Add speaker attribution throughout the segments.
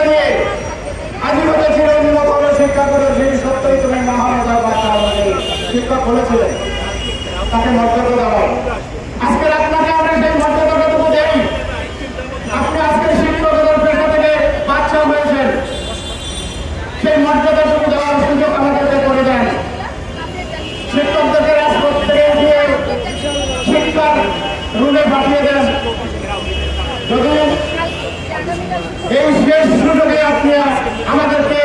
Speaker 1: নিয়ে আজীবনে চিরনিমভাবে শিক্ষা করে সেই সত্যই তুমি মহানতা বার্তা আমাদের শিক্ষক বলেছিলেন, তাকে মর্যাদা দেওয়া। আজকে আপনাকে আমরা সেই মর্যাদাটুকু দেই। আপনি আজকে শিক্ষকদের পেশা থেকে বাচ্চা হয়েছেন, সেই মর্যাদাটুকু দেওয়ার সুযোগ আমাদেরকে করে দেন। শিক্ষকদেরকে রাজপথ থেকে উঠিয়ে শিক্ষার রুলে পাঠিয়ে দেন। যদি এই শেষ সুযোগে আপনি আমাদেরকে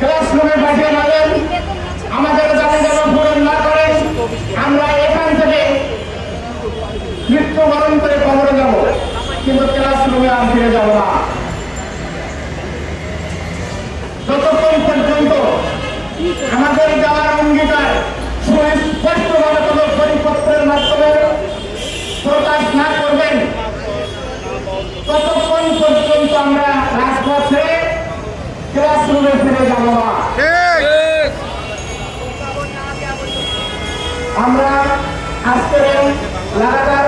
Speaker 1: ক্লাসরুমে পাঠিয়ে না দেন, আমাদের দাবি দাবা পূরণ না করেন, আমরা এখান থেকে মৃত্যুবরণ করে কবরে যাব, কিন্তু ক্লাসরুমে আর ফিরে যাব না। যতক্ষণ পর্যন্ত আমাদের যাওয়ার অঙ্গীকার সুস্পষ্টভাবে কোন পরিপত্রের মাধ্যমে প্রকাশ না করবেন, ততক্ষণ পর্যন্ত আমরা রাজপথে ক্লাসরুমে ফিরে যাব না। আমরা আজকের লাগাতার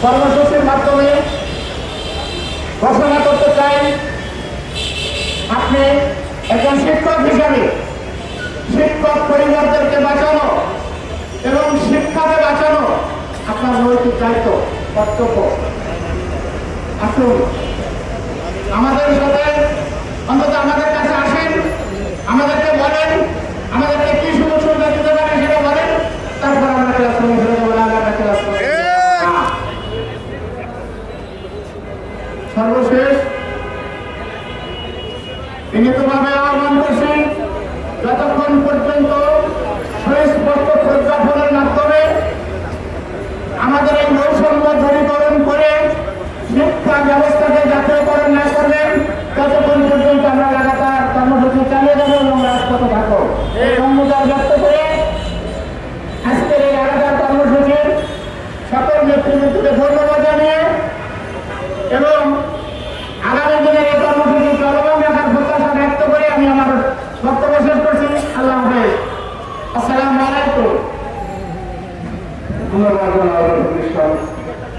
Speaker 1: কর্মসূচির মাধ্যমে ঘোষণা করতে চাই, আপনি একজন শিক্ষক হিসাবে শিক্ষক পরিবারদেরকে বাঁচানো এবং শিক্ষাকে বাঁচানো আপনার নৈতিক দায়িত্ব, কর্তব্য। আসুন আমাদের সাথে অন্তত আমাদের কাছে আসেন, আমাদেরকে বলেন, আমাদেরকে কি সুযোগ সুবিধা দিতে পারে সেটা বলেন, তারপর আমরা ক্লাসরুমে ফিরে যাবো। সর্বশেষ বিনীতভাবে আহ্বান করছি, যতক্ষণ পর্যন্ত সুস্পষ্ট প্রজ্ঞাপনের মাধ্যমে আমাদের এই বৈষম্য দূরীকরণ করে শিক্ষা ব্যবস্থাকে জাতীয়করণ না করবেন, ততক্ষণ পর্যন্ত আমরা লাগাতার কর্মসূচি চালিয়ে যাবো এবং রাজপথে থাকবো। এই অঙ্গীকার ব্যক্ত করে আজকের এই লাগাতার কর্মসূচির সকল নেতৃবৃন্দকে ধন্যবাদ জানিয়ে এবং আগামী দিনের এই কর্মসূচি চলমান রাখার প্রত্যাশা ব্যক্ত করে আমি আমার বক্তব্য শেষ করছি। আল্লাহ হাফেজ। আসসালামু আলাইকুম।
Speaker 2: ধন্যবাদ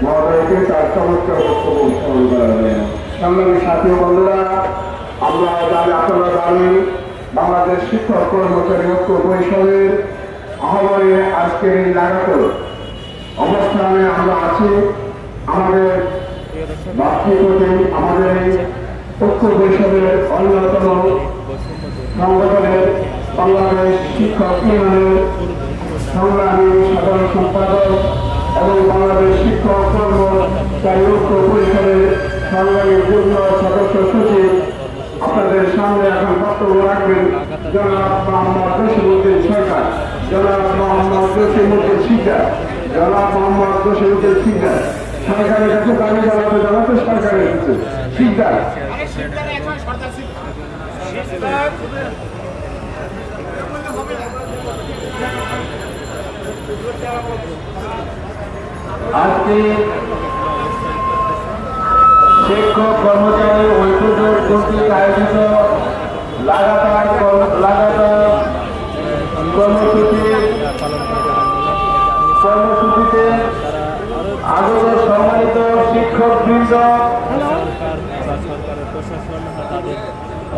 Speaker 2: মহোদয়কে তার চমৎকার বক্তব্য উত্থাপন করার জন্য। সংগ্রামী সাথী বন্ধুরা, আমরা আপনারা জানেন বাংলাদেশ শিক্ষক কর্মচারী ঐক্য পরিষদের আহ্বানে আজকের এই লাগাতার অবস্থানে আমরা আছি। আমাদের বাস্তবতে আমাদের এই ঐক্য পরিষদের অন্যতম সংগঠনের বাংলাদেশ শিক্ষক ইউনিয়নের সংগ্রামী সাধারণ সম্পাদক এবং বাংলাদেশ শিক্ষক কর্মচারী ঐক্য পরিষদের সংগ্রামী যুগ্ম সদস্য সচিব আপনাদের সামনে এখন বক্তব্য রাখবেন জনাব মোহাম্মদ জসিমউদ্দিন সরকার, জনাব মোহাম্মদ জসিমউদ্দিন শিকদার, জনাব মোহাম্মদ জসিমউদ্দিন শিকদার। সরকারের কাছে দাবি জানাতে জানাতে সরকার এসেছে। শিকদার
Speaker 3: আজকে শিক্ষক কর্মচারী ঐক্যজোট কর্তৃক আয়োজিত লাগাতার কর্মসূচিতে আগত সম্মানিত শিক্ষকবৃন্দ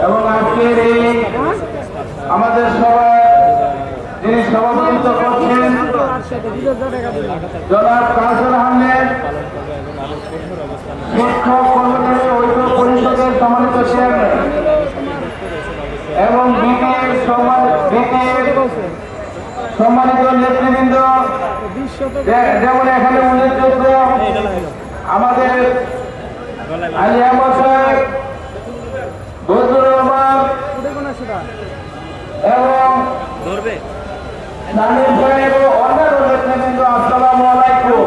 Speaker 3: এবং আজকের এই আমাদের সবাই যিনি সভাপতিত্ব করছেন জনাব কাউসার আহমেদ, শিক্ষক কর্মচারী ঐক্য পরিষদের সম্মানিত চেয়ারম্যান এবং বিটিএর সম্মানিত নেতৃবৃন্দ, যেমন এখানে উল্লেখযোগ্য আমাদের আলী আহমদ সাহেব, বদরুর রহমান এবং সামির সাহেব ও অন্যান্য নেতৃবৃন্দ, আসসালামু আলাইকুম।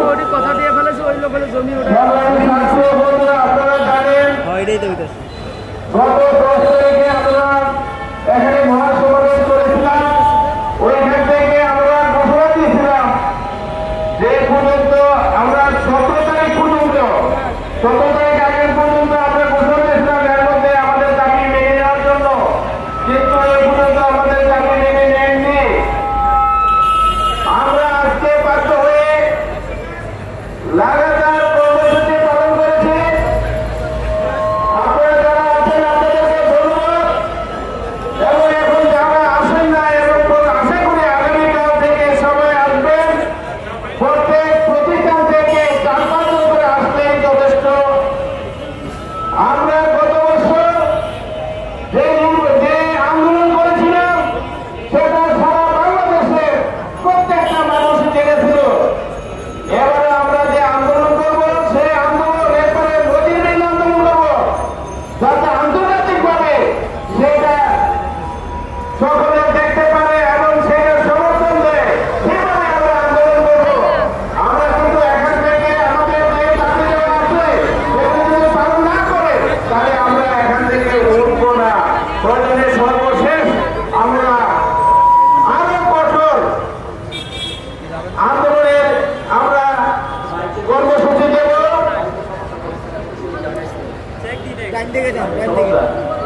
Speaker 3: আপনারা জানেন গত 10 তারিখে আমরা এখানে মহাসমাবেশ করেছিলাম। ওইখান থেকে আমরা ঘোষণা দিয়েছিলাম যে পর্যন্ত আমরা 17 তারিখ পর্যন্ত 17 তারিখ আগের পর্যন্ত আমরা ঘোষণা দিয়েছিলাম এর মধ্যে আমাদের দাবি মেনে নেওয়ার জন্য, কিন্তু এই পর্যন্ত আমাদের দাবি মেনে নেননি। আমরা আজকে বাধ্য হয়ে লাগাতার কর্মসূচি পালন করে
Speaker 4: ডান দিকে যান, ডান দিকে।